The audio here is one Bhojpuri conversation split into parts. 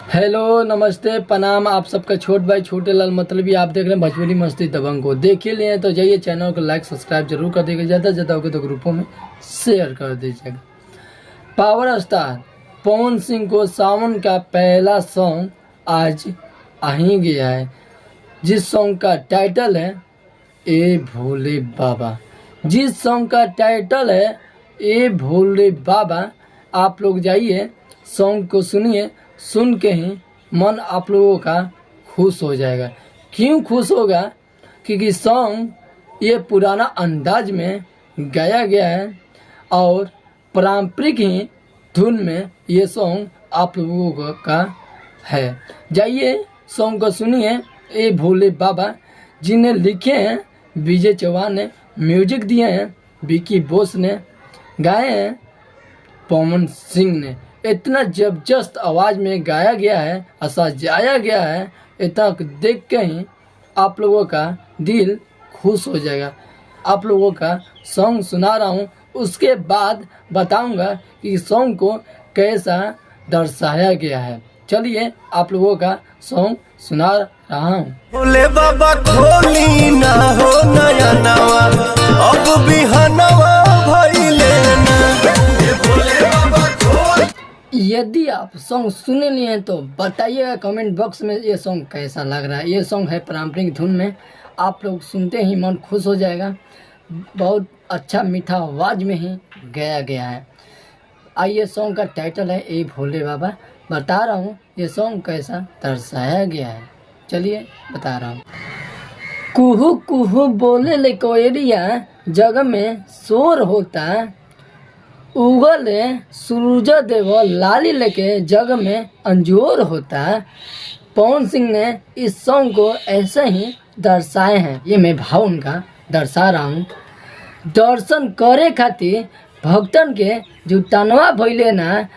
हेलो नमस्ते प्रणाम। आप सबका छोट भाई छोटे लाल मतलबी आप देख रहे हैं भोजपुरी मस्ती दबंग को। देख ही लिए तो जाइए चैनल को लाइक सब्सक्राइब जरूर कर दीजिएगा, ज़्यादा से ज़्यादा होगा तो ग्रुपों में शेयर कर दीजिएगा। पावर स्टार पवन सिंह को सावन का पहला सॉन्ग आज आ ही गया है, जिस सॉन्ग का टाइटल है ए भोले बाबा। जिस सॉन्ग का टाइटल है ए भोले बाबा, आप लोग जाइए सॉन्ग को सुनिए। सुन के ही मन आप लोगों का खुश हो जाएगा। क्यों खुश होगा? क्योंकि सॉन्ग ये पुराना अंदाज में गाया गया है और पारंपरिक ही धुन में ये सॉन्ग आप लोगों का है। जाइए सॉन्ग को सुनिए। ए भोले बाबा जिन्हें लिखे हैं विजय चौहान ने, म्यूजिक दिए हैं विकी बोस ने, गाए हैं पवन सिंह ने। इतना जबरदस्त आवाज़ में गाया गया है, सजाया गया है, इतना देख के ही आप लोगों का दिल खुश हो जाएगा। आप लोगों का सॉन्ग सुना रहा हूँ, उसके बाद बताऊंगा कि सॉन्ग को कैसा दर्शाया गया है। चलिए आप लोगों का सॉन्ग सुना रहा हूँ। भोले बाबा खोली ना हो नया नवा, अब बिहनवा भइले ना। यदि आप सॉन्ग सुने नहीं हैं तो बताइएगा कमेंट बॉक्स में ये सॉन्ग कैसा लग रहा है। ये सॉन्ग है पारंपरिक धुन में, आप लोग सुनते ही मन खुश हो जाएगा। बहुत अच्छा मीठा आवाज़ में ही गाया गया है। आइए सॉन्ग का टाइटल है ए भोले बाबा। बता रहा हूँ ये सॉन्ग कैसा दर्शाया गया है। चलिए बता रहा हूँ। कुहू कुहू बोले ले कोयलिया, जग में शोर होता। उगले सूरज देव लाली लेके जग में अंजोर होता। पवन सिंह ने इस सॉन्ग को ऐसे ही दर्शाए हैं। ये मैं भाव उनका दर्शा रहा हूँ। दर्शन करे खातिर भक्तन के जुटानवा भइले ना।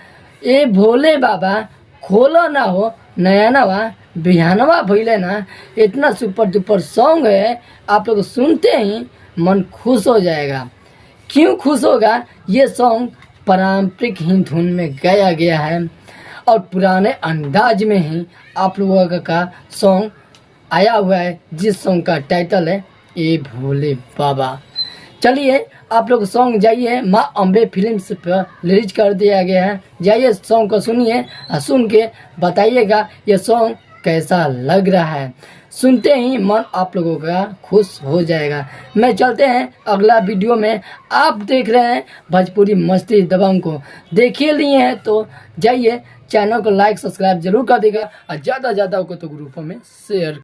ए भोले बाबा खोलो ना हो नयनवा बिहानवा भइले ना। इतना सुपर डुपर सॉन्ग है, आप लोग सुनते ही मन खुश हो जाएगा। क्यों खुश होगा? ये सॉन्ग पारंपरिक ही धुन में गाया गया है और पुराने अंदाज में ही आप लोगों का सॉन्ग आया हुआ है, जिस सॉन्ग का टाइटल है ए भोले बाबा। चलिए आप लोग सॉन्ग जाइए, माँ अम्बे फिल्म्स पर रिलीज कर दिया गया है। जाइए सॉन्ग को सुनिए और सुन के बताइएगा ये सॉन्ग कैसा लग रहा है। सुनते ही मन आप लोगों का खुश हो जाएगा। मैं चलते हैं अगला वीडियो में। आप देख रहे हैं भोजपुरी मस्ती दबंग को। देखिए लिए हैं तो जाइए चैनल को लाइक सब्सक्राइब जरूर कर देगा और ज़्यादा हो तो ग्रुपों में शेयर